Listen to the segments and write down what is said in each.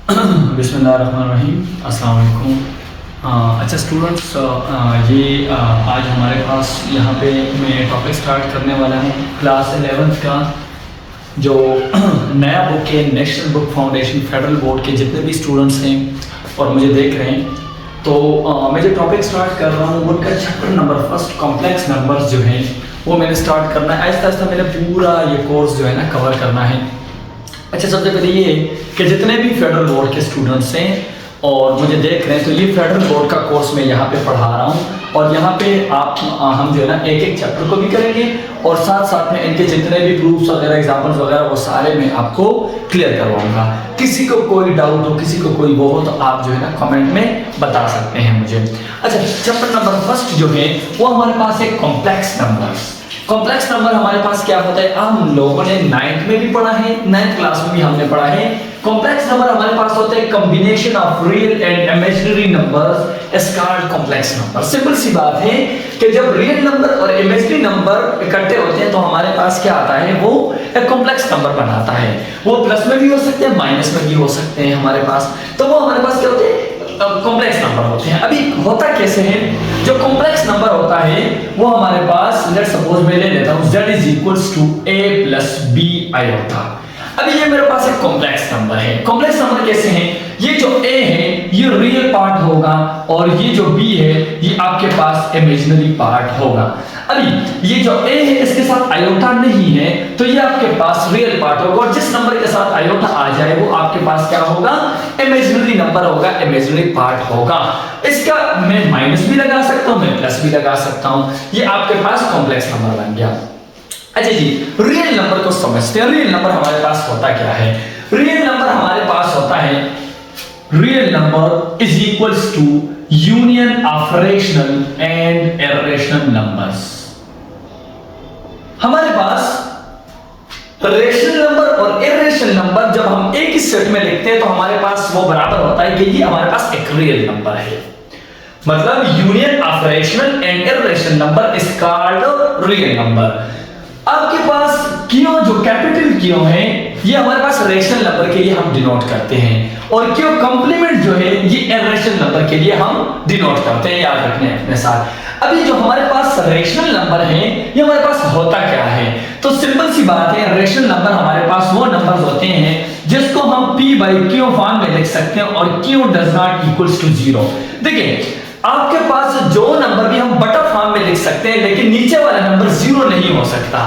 बिस्मिल्लाहिर्रहमानिर्रहीम, अस्सलाम वालेकुम। अच्छा स्टूडेंट्स, ये आज हमारे पास यहाँ पे मैं टॉपिक स्टार्ट करने वाला हूँ क्लास 11th का जो नया बुक है national book foundation federal board के जितने भी स्टूडेंट्स हैं और मुझे देख रहे हैं, तो मैं जो टॉपिक स्टार्ट कर रहा हूँ उनका chapter number first complex numbers जो हैं वो मैंने स्टार्ट करना है। आहिस्ता आहिस्ता मैंने पूरा ये कोर्स जो है ना कवर करना है। अच्छा, सबसे पहले ये कि जितने भी फेडरल बोर्ड के स्टूडेंट्स हैं और मुझे देख रहे हैं, तो ये फेडरल बोर्ड का कोर्स मैं यहाँ पे पढ़ा रहा हूँ और यहाँ पे हम जो है ना एक एक चैप्टर को भी करेंगे और साथ साथ में इनके जितने भी प्रूफ्स वगैरह एग्जाम्पल्स वगैरह वो सारे मैं आपको क्लियर करवाऊंगा। किसी को कोई डाउट हो, किसी को कोई वो हो, तो आप जो है ना कमेंट में बता सकते हैं मुझे। अच्छा, चैप्टर नंबर फर्स्ट जो है वो हमारे पास है कॉम्प्लेक्स नंबर्स। कॉम्प्लेक्स नंबर हमारे पास क्या होता है, हम लोगों ने 9th में भी पढ़ा है, 9th क्लास में भी हमने पढ़ा है। कॉम्प्लेक्स नंबर हमारे पास होते हैं combination of real and imaginary numbers is called complex number. Simple सी बात है कि जब रियल नंबर और इमेजिनरी नंबर इकट्ठे होते हैं तो हमारे पास क्या आता है, वो एक कॉम्प्लेक्स नंबर बनाता है। वो प्लस में भी हो सकते हैं, माइनस में भी हो सकते हैं हमारे पास, तो वो हमारे पास क्या होते हैं, कॉम्प्लेक्स नंबर होते हैं। अभी होता कैसे है, जो कॉम्प्लेक्स नंबर होता है वो हमारे पास, लेट्स सपोज मैं ले लेता हूं z is equals to a plus b iota. अभी ये मेरे पास एक कॉम्प्लेक्स नंबर है। कॉम्प्लेक्स नंबर कैसे हैं, ये जो a है ये रियल पार्ट होगा और ये जो b है ये आपके पास इमेजिनरी पार्ट होगा। अभी ये जो a है इसके साथ आयोटा नहीं है तो ये आपके पास रियल पार्ट होगा और जिस नंबर के साथ आयोटा आ जाए वो आपके पास क्या होगा, इमेजिनरी नंबर होगा, इमेजिनरी पार्ट होगा। इसका मैं माइनस भी लगा सकता हूं, मैं प्लस भी लगा सकता हूं, ये आपके पास कॉम्प्लेक्स नंबर बन गया। अच्छा जी, रियल नंबर को समझते हैं। रियल नंबर हमारे पास होता क्या है, रियल नंबर हमारे पास होता है, real number is equals to union of rational and irrational numbers. हमारे पास रेशनल नंबर और इर्रेशनल नंबर जब हम एक ही सेट में लिखते हैं तो हमारे पास वो बराबर होता है कि ये हमारे पास एक रियल नंबर है। मतलब union of rational and irrational number is called real number. आपके पास क्यों, जो कैपिटल क्यों है ये हमारे पास रेशनल नंबर के लिए हम डिनोट करते हैं और क्यों कंप्लीमेंट जो है ये इर्रेशनल नंबर के लिए हम डिनोट करते हैं, याद रखने अपने साथ। अभी जो हमारे पास रेशनल नंबर है ये हमारे पास होता क्या है, तो सिंपल सी बात है, रेशनल नंबर हमारे पास वो नंबर्स होते हैं जिसको हम p बाई क्यू फॉर्म में लिख सकते हैं और q does not equals to 0। देखिए आपके पास जो नंबर भी हम बटा फॉर्म में लिख सकते हैं लेकिन नीचे वाला नंबर 0 नहीं हो सकता,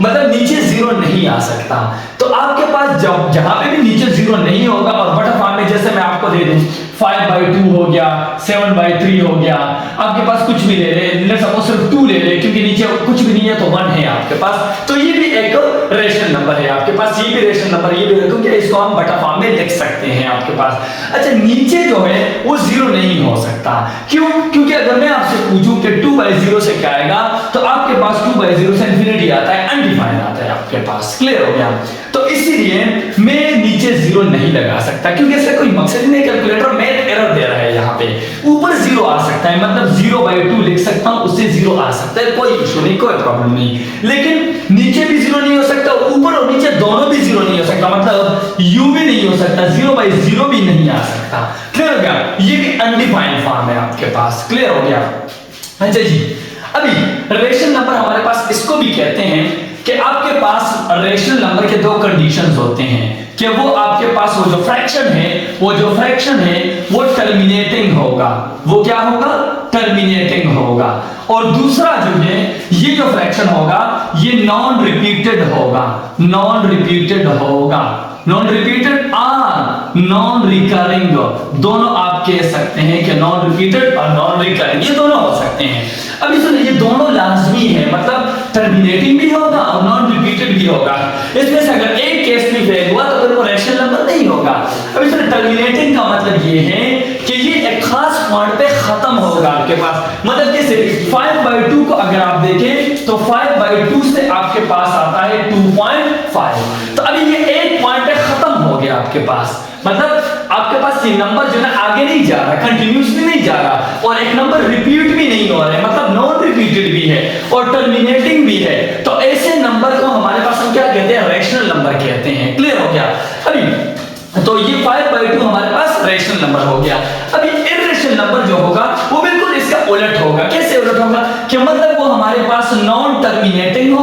मतलब नीचे 0 नहीं आ सकता। तो आपके पास जब जहां पे भी नीचे 0 नहीं होगा और बटा फॉर्म में, जैसे मैं आपको दे दूं 5/2 हो गया, 7/3 हो गया, आपके पास कुछ भी ले ले, सपोज सिर्फ 2 ले ले क्योंकि नीचे कुछ भी नहीं है तो 1 है आपके पास, तो ये भी एक रेशनल नंबर है आपके पास, ये भी रेशनल नंबर, ये भी क्योंकि इसको हम बटा फॉर्म में लिख सकते हैं आपके पास। अच्छा, नीचे जो है वो 0 नहीं हो सकता, क्यों, क्योंकि अगर मैं आपसे पूछूं कि 2/0 से क्या आएगा तो आपके पास 2/0 से इंफिनिटी आता है, अनडिफाइंड आता है आपके पास। क्लियर हो गया, तो इसीलिए मैं नीचे 0 नहीं लगा सकता क्योंकि इसका कोई मकसद नहीं, कैलकुलेटर में एरर दे रहा है। यहाँ पे ऊपर 0 आ सकता है, मतलब 0/2 लिख सकता हूं, उससे 0 आ सकता है, कोई इशू नहीं, कोई प्रॉब्लम नहीं। लेकिन नीचे भी 0 नहीं हो सकता, ऊपर और नीचे दोनों भी 0 नहीं हो सकता, मतलब u भी नहीं हो सकता, 0/0 भी नहीं आ सकता। क्लियर हो गया, ये भी अनडिफाइंड फॉर्म है आपके पास। क्लियर हो गया। अच्छा जी, अभी रेशनल नंबर हमारे पास इसको भी कहते हैं कि आपके पास रेशनल नंबर के दो कंडीशंस होते हैं कि वो आपके पास वो जो फ्रैक्शन है वो टर्मिनेटिंग होगा, वो क्या होगा, टर्मिनेटिंग होगा, और दूसरा जो है ये जो फ्रैक्शन होगा ये नॉन रिपीटेड होगा, नॉन रिपीटेड होगा, नॉन रिपीटेड और नॉन रिकरिंग, दोनों आप कह सकते हैं कि नॉन रिपीटेड और नॉन रिकरिंग ये दोनों हो सकते हैं। अब इसमें ये दोनों लाजमी है, मतलब टर्मिनेटिंग भी होगा और नॉन रिपीटेड भी होगा। इसमें से अगर एक केस में फेल हुआ तो फिर वो रेशनल नंबर नहीं होगा। अब इसमें टर्मिनेटिंग का मतलब ये है कि ये एक खास पॉइंट पे खत्म होगा आपके पास, मतलब जैसे 5/2 को अगर आप देखें तो 5/2 से आपके पास आता है 2.5, तो अभी ये एक पॉइंट पे खत्म हो गया आपके पास, मतलब आपके पास ये नंबर जो है आगे नहीं जा रहा, कंटिन्यूअसली नहीं जा रहा, और एक नंबर रिपीट भी नहीं हो रहा है, मतलब नॉन रिपीटेड भी है और टर्मिनेटिंग भी है। तो ऐसे नंबर को हमारे पास हम क्या कहते हैं, रेशनल नंबर कहते हैं। क्लियर हो गया। अभी तो ये 5/2 हमारे नंबर हो गया। अभी इर्रेशनल नंबर जो होगा वो बिल्कुल इसका उलट होगा। कैसे उलट होगा कि मतलब वो हमारे पास नॉन टर्मिनेटिंग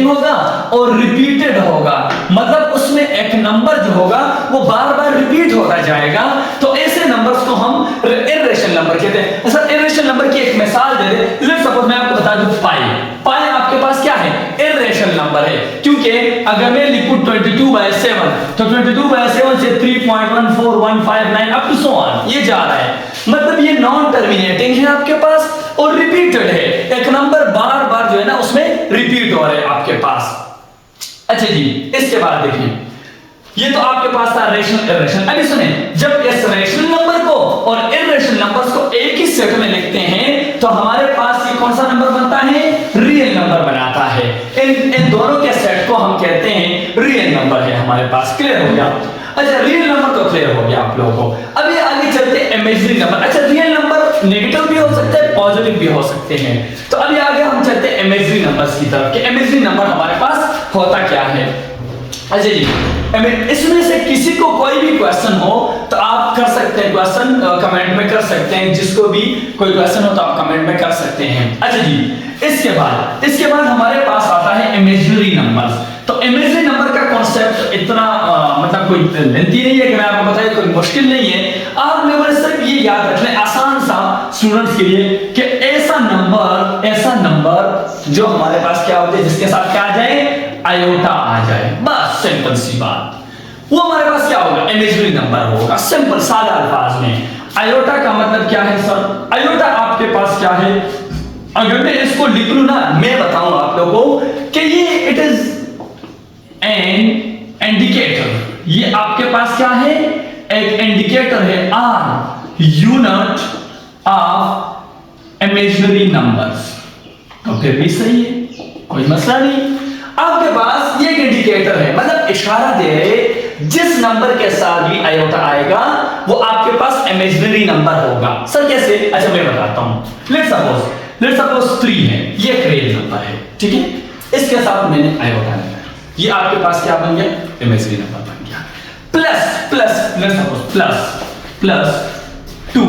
होगा और रिपीटेड होगा। मतलब उसमें एक नंबर जो होगा वो बार बार रिपीट होता जाएगा। तो ऐसे नंबर्स को हम इर्रेशनल नंबर कहते हैं। सर इर्रेशनल नंबर की एक मिसाल दे दे। लेट्स सपोज मैं आपको बता दूं पाई आपके पास क्या है, इर्रेशनल नंबर है। क्योंकि अगर मैं लिखूं 22/7 तो 22/7 से 3.14159 अप टू सो ऑन ये जा रहा है। मतलब ये नॉन टर्मिनेटिंग है आपके पास और रिपीटेड है। एक नंबर बार बार जो है ना उसमें रिपीट हो रहा है आपके पास। अच्छा जी, इसके बाद देखिए ये तो आपके पास था रेशनल इर्रेशनल। अभी सुने, जब इस रेशनल नंबर को और इर्रेशनल नंबर्स को एक ही सेट में लिखते हैं तो हमारे पास ये कौन सा नंबर बनता है, रियल नंबर बनाता है। इन दोनों के सेट को हम कहते हैं रियल नंबर है हमारे पास। क्लियर हो गया? अच्छा रियल नंबर तो क्लियर हो गया आप लोगों को। अभी आगे चलते हैं इमेजिनरी नंबर। अच्छा रियल नंबर नेगेटिव भी हो सकते हैं, पॉजिटिव भी हो सकते हैं। तो अभी आगे हम चलते हैं इमेजिनरी नंबर्स की तरफ कि इमेजिनरी नंबर हमारे पास होता क्या है। अच्छा जी, इसमें से किसी को कोई भी क्वेश्चन हो तो आप कर सकते हैं, क्वेश्चन कमेंट में कर सकते हैं। जिसको भी कोई क्वेश्चन हो तो आप कमेंट में कर सकते हैं। अच्छा जी, इसके बाद हमारे पास आता है इमेजिनरी नंबर्स। तो इमेजिनरी नंबर का कॉन्सेप्ट इतना मतलब कोई लेंथी नहीं है कि मैं आपको बताऊं, कोई मुश्किल नहीं है। आप लोगों ने सिर्फ ये याद रखना है आसान सा स्टूडेंट्स के लिए कि ऐसा नंबर जो हमारे पास क्या होता है जिसके साथ क्या आ जाए, आयोटा आ जाए। बस सिंपल सी बात, वो हमारे पास क्या होगा, इमेजिनरी नंबर होगा। सिंपल सादा अल्फाज में आयोटा का मतलब क्या है सर, आयोटा आपके पास क्या है, अगर मैं इसको लिख लूं ना, मैं बताऊंगा आप लोगों को कि ये इट इज एन इंडिकेटर। ये आपके पास क्या है, एक इंडिकेटर है, or unit of imaginary numbers. तो फिर भी सही है, कोई मसला नहीं। आपके पास ये एक इंडिकेटर है, मतलब इशारा दे रहे जिस नंबर के साथ भी आयोटा आएगा वो आपके पास इमेजिनरी नंबर होगा। सर कैसे? अच्छा मैं बताता हूं। लेट्स सपोज 3 है, ये एक रियल नंबर है, ठीक है। इसके साथ मैंने आयोटा लगाया, ये आपके पास क्या बन गया, इमेजिनरी नंबर बन गया। Let's suppose plus 2।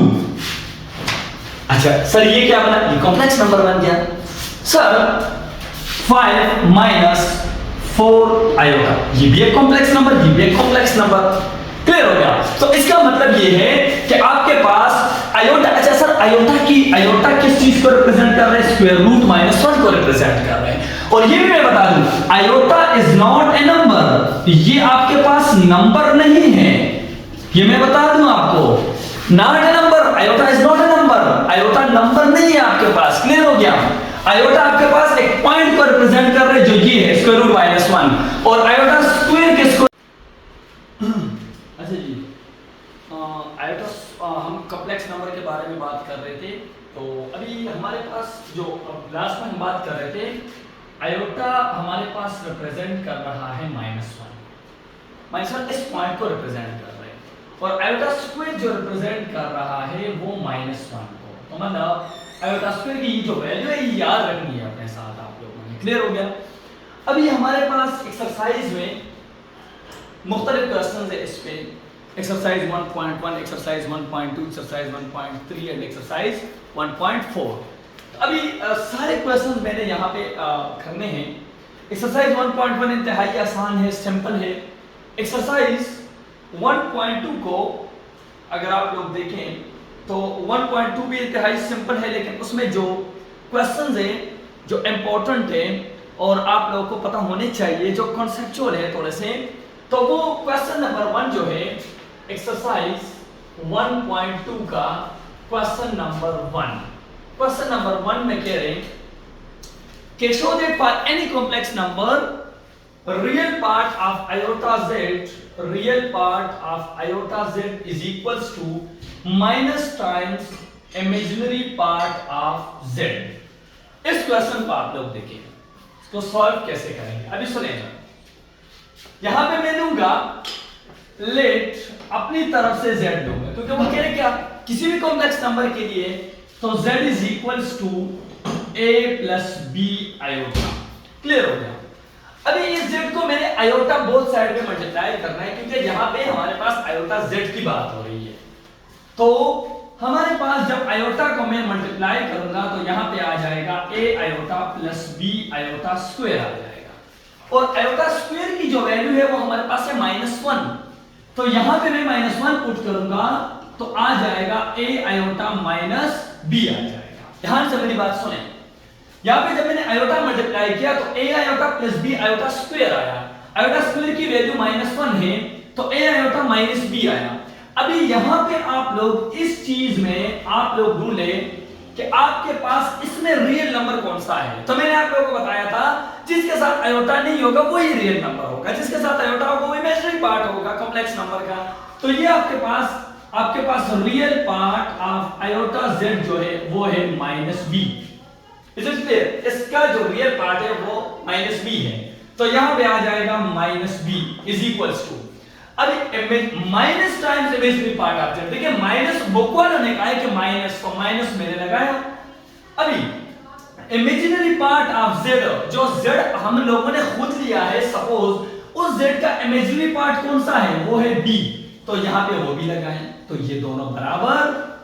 अच्छा सर ये क्या बना, ये कॉम्प्लेक्स नंबर बन गया। सर 5 - 4 आयोटा, ये भी एक कॉम्प्लेक्स नंबर, ये भी एक कॉम्प्लेक्स नंबर। क्लियर हो गया? तो इसका मतलब ये है कि आपके पास आयोटा, अच्छा सर आयोटा किस चीज को रिप्रेजेंट कर रहे हैं, स्क्वायर रूट -1 को रिप्रेजेंट कर रहे हैं। और ये भी मैं बता दूं, iota is not a number, ये आपके पास नंबर नहीं है, ये मैं बता दूं आपको, not a number, iota is not a number, iota number नहीं है आपके पास। क्लियर हो गया? आयोटा आपके पास एक पॉइंट को रिप्रेजेंट कर रहे हैं जो ये है स्क्वायर रूट -1, और आयोटा स्क्वायर किसको, अच्छा जी आयोटा हम कॉम्प्लेक्स नंबर के बारे में बात कर रहे थे। तो अभी हमारे पास जो लास्ट में हम बात कर रहे थे, आयोटा हमारे पास रिप्रेजेंट कर रहा है -1 इस पॉइंट को रिप्रेजेंट कर रहे हैं, और आयोटा स्क्वायर जो रिप्रेजेंट कर रहा है वो -1 को। तो मतलब आयोटा स्क्वायर की जो वैल्यू है ये याद रखनी है अपने साथ आप लोगों ने। क्लियर हो गया? अभी हमारे पास एक्सरसाइज में मुख्तलिफ क्वेश्चन है। इस पे exercise 1.1, exercise 1.2, exercise 1.3 and exercise 1.4। अभी सारे क्वेश्चंस मैंने यहाँ पे करने हैं। एक्सरसाइज 1.1 इंतहाई आसान है, सिंपल है। एक्सरसाइज 1.2 को अगर आप लोग देखें तो 1.2 भी इंतहाई सिंपल है, लेकिन उसमें जो क्वेश्चंस हैं जो इम्पोर्टेंट है और आप लोगों को पता होने चाहिए, जो कॉन्सेप्चुअल है थोड़े से, तो वो क्वेश्चन नंबर 1 जो है एक्सरसाइज 1.2 का क्वेश्चन नंबर 1 में कह रहे हैं कि show that for any complex number real part of iota z is equals to minus times imaginary part of z। इस क्वेश्चन को आप लोग देखिए, इसको सॉल्व कैसे करेंगे। अभी सुनिएगा, यहां पे मैं लूंगा लेट अपनी तरफ से z लूंगा, क्योंकि वो कह रहे क्या, किसी भी कॉम्प्लेक्स नंबर के लिए तो z is equals to a plus b iota. Clear हो गया? अभी इस z को मैंने आयोटा बोथ साइड में मल्टीप्लाई करना है, क्योंकि यहाँ पे हमारे पास आयोटा z की बात हो रही है। तो हमारे पास जब आयोटा को मैं मल्टीप्लाई करूंगा तो यहाँ पे आ जाएगा a iota plus b iota square आ जाएगा, और आयोटा स्क्वायर की जो वैल्यू है वो हमारे पास है -1। तो यहाँ पे मैं -1 पुट करूंगा तो आ जाएगा a आयोटा माइनस b आ जाएगा। ध्यान से मेरी बात सुने, यहाँ पे जब मैंने आयोटा मल्टीप्लाई किया तो a iota plus b iota square आया, आयोटा स्क्वायर की वैल्यू -1 है तो a आयोटा माइनस b आया। अभी यहाँ पे आप लोग इस चीज में आप लोग ढूंढ ले कि आपके पास इसमें रियल नंबर कौन सा है। तो मैंने आप लोगों को बताया था जिसके साथ आयोटा नहीं होगा वही रियल नंबर होगा, जिसके साथ आयोटा होगा वो इमेजिनरी पार्ट होगा कॉम्प्लेक्स नंबर का। तो ये आपके पास real part of iota z जो है वो है -b। इसका जो रियल पार्ट है वो -b है, तो यहां पे आ जाएगा -b इज इक्वल्स टू, अब minus times imaginary part of z। देखिए माइनस बुक वालों ने कहा है कि माइनस, तो माइनस मैंने लगाया। अभी इमेजिनरी पार्ट ऑफ z, जो z हम लोगों ने खुद लिया है, सपोज उस z का इमेजिनरी पार्ट कौन सा है वो है b, तो यहां पे वो भी लगाएं, तो ये दोनों बराबर,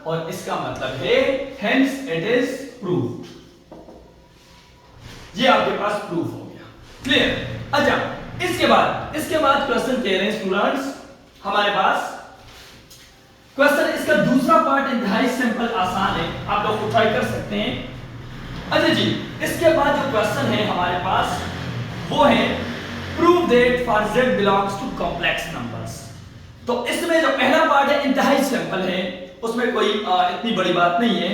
और इसका मतलब है हेंस इट इज प्रूव्ड। ये आपके पास प्रूफ हो गया, क्लियर। अच्छा, इसके बाद क्वेश्चन कह रहे हैं स्टूडेंट्स, हमारे पास क्वेश्चन इसका दूसरा पार्ट इंतहाई सिंपल आसान है, आप लोग ट्राई कर सकते हैं। अच्छा जी, इसके बाद जो क्वेश्चन है हमारे पास वो है prove that for z belongs to complex numbers. तो इसमें जो पहला पार्ट है इंतहाई सिंपल है, उसमें कोई इतनी बड़ी बात नहीं है,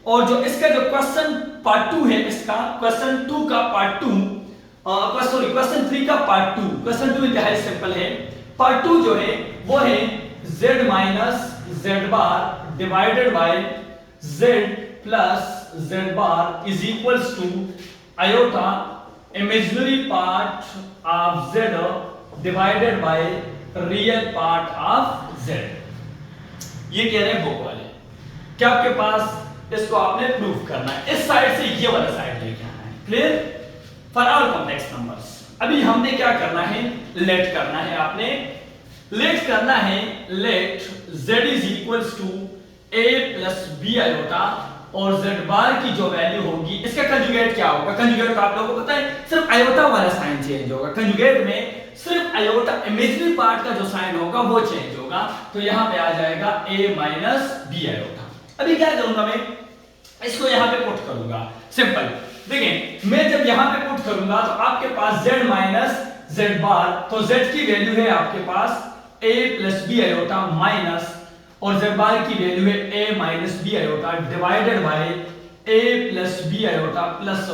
और जो इसका जो क्वेश्चन पार्ट 2 है, इसका क्वेश्चन 2 का पार्ट 2 क्वेश्चन 3 का पार्ट 2, क्वेश्चन 2 इंतहाई सिंपल है। पार्ट 2 जो है वो है z minus z bar divided by z plus z bar is equals to iota imaginary part of z divided by real part of z। ये कह रहे हैं बुक वाले, क्या आपके पास इसको आपने प्रूफ करना है, इस साइड से ये वाला साइड लेके आना है, clear. For all complex numbers अभी हमने क्या करना है, लेट करना है, आपने लेट करना है, let z is equals to a plus b iota, और z बार की जो वैल्यू होगी, इसका कंजुगेट क्या होगा, कंजुगेट आप लोगों को पता है, सिर्फ आयोटा वाला साइन चेंज होगा, कंजुगेट में सिर्फ आयोटा इमेजिनरी पार्ट का जो साइन होगा वो चेंज होगा, तो यहां पे आ जाएगा a माइनस b आयोटा। अभी क्या करूंगा मैं, इसको यहां पे पुट करूंगा, सिंपल। देखिए मैं जब यहां पे पुट करूंगा तो आपके पास z माइनस z बार, तो z की वैल्यू है आपके पास a plus b iota minus, और z बार की वैल्यू है a minus b iota divided by a plus b iota plus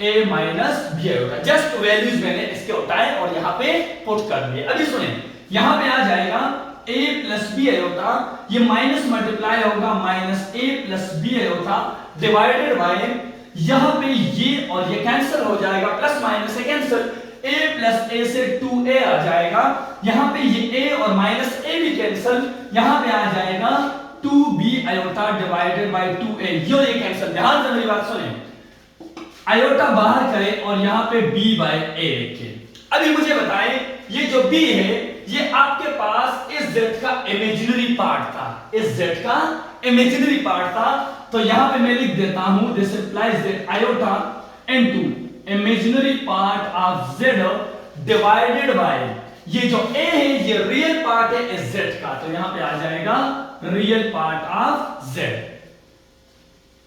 a minus b iota. Just values मैंने इसके उठाए और यहाँ पे पुट कर दिए। अभी सुने, यहाँ पे आ जाएगा a प्लस b आयोटा, ये माइनस मल्टीप्लाई होगा minus a plus b iota divided by, यहाँ पे ये और ये कैंसिल हो जाएगा, प्लस माइनस से कैंसिल, a प्लस a से 2a आ जाएगा, यहाँ पे ये a और माइनस a भी कैंसिल, यहाँ पे आ जाएगा 2b iota divided by 2a, ये कैंसिल। ध्यान से मेरी बात सुने, आयोटा बाहर करें और यहाँ पे b बाय a लिखें। अभी मुझे बताएं, ये जो b है ये आपके पास इस z का इमेजिनरी पार्ट था, इस z का इमेजिनरी पार्ट था, तो यहाँ पे मैं लिख देता हूं this implies that iota into imaginary part of z divided bye, ये जो a है ये रियल पार्ट है इस z का, तो यहाँ पे आ जाएगा real part of z।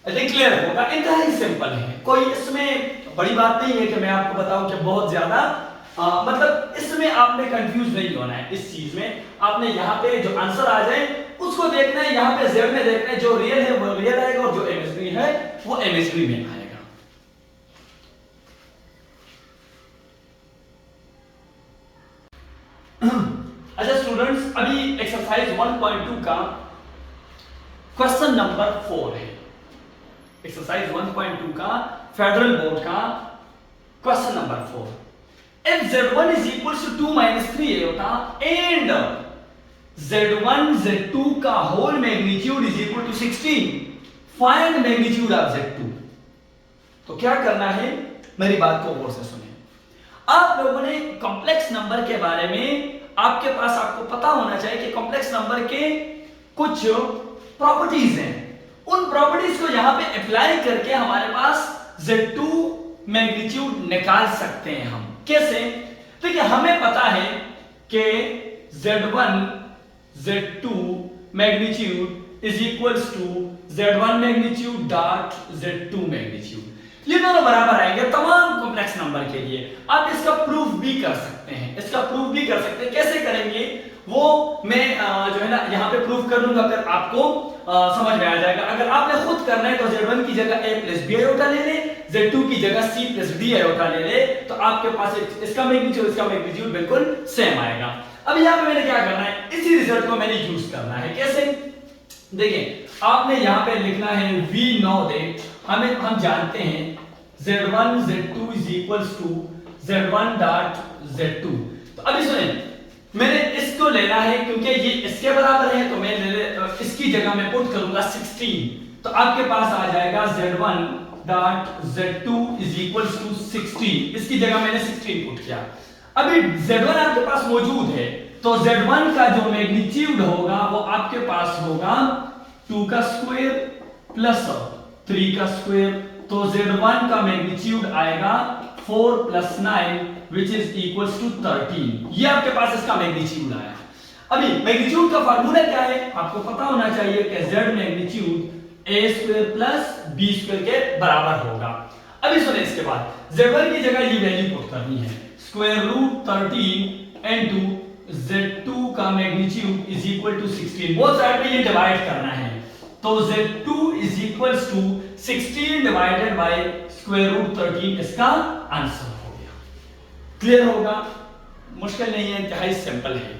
Clear होगा, इंतहाई सिंपल है, कोई इसमें बड़ी बात नहीं है कि मैं आपको बताऊं कि बहुत ज्यादा मतलब इसमें आपने कंफ्यूज नहीं होना है। इस चीज में आपने यहाँ पे जो आंसर आ जाए उसको देखना है, यहाँ पे z में देखना है, जो रियल है वो रियल आएगा और जो इमेजिनरी है वो इमेजिनरी में आएगा। अच्छा स्टूडेंट्स, अभी एक्सरसाइज 1.2 का क्वेश्चन नंबर 4 है, एक्सरसाइज 1.2 का फेडरल बोर्ड का question number 4। If z1 is equals to 2 minus 3 iota and z1 z2 का whole magnitude is equal to 16, find magnitude of z2। तो क्या करना है, मेरी बात को गौर से सुनिए। आप लोगों ने कॉम्प्लेक्स नंबर के बारे में आपको पता होना चाहिए कि कॉम्प्लेक्स नंबर के कुछ प्रॉपर्टीज हैं। उन प्रॉपर्टीज को यहां पे अप्लाई करके हमारे पास Z2 मैग्नीट्यूड निकाल सकते हैं हम। कैसे? देखिए हमें पता है कि Z1 Z2 magnitude is equals to Z1 magnitude dot Z2 magnitude. ये दोनों बराबर आएंगे तमाम कॉम्प्लेक्स नंबर के लिए। आप इसका प्रूफ भी कर सकते हैं, कैसे करेंगे वो मैं जो है ना यहाँ पे प्रूफ कर लूंगा, फिर आपको समझ में आ जाएगा। अगर आपने खुद करना है तो Z1 की जगह a प्लस बी आयोटा ले ले, Z2 की जगह c प्लस डी आयोटा ले ले, तो आपके पास इसका मैग्नीट्यूड बिल्कुल सेम आएगा। अब यहाँ पे मैंने क्या करना है, इसी रिजल्ट को मैंने यूज करना है। कैसे? देखिए आपने यहाँ पे लिखना है वी नो दैट, हम जानते हैं Z1 Z2 is equals to Z1 dot Z2। तो अभी सुने, मैंने इसको लेना है क्योंकि ये इसके बराबर है, तो मैं इसकी जगह में पुट करूंगा 16, तो आपके पास आ जाएगा Z1 dot Z2 is equals to 16। इसकी जगह मैंने 16 पुट किया। अभी Z1 आपके पास मौजूद है, तो Z1 का जो मैग्नीट्यूड होगा वो आपके पास होगा 2 का स्क्वायर प्लस 3 का स्क्वायर, तो Z1 का मैग्नीट्यूड आएगा 4 plus 9 which is equals to 13। ये आपके पास इसका मैग्नीट्यूड आया। अभी मैग्नीट्यूड का फार्मूला क्या है आपको पता होना चाहिए कि Z magnitude a square plus b square के बराबर होगा। अभी सुने, इसके बाद Z1 की जगह ये वैल्यू पुट करनी है, स्क्वायर रूट 13 इनटू Z2 का magnitude is equal to 16। Both side में ये डिवाइड करना है, तो Z2 is equals to 16 divided by square root 13 इसका आंसर हो गया। क्लियर होगा? मुश्किल नहीं है, इंतहाई सिंपल है।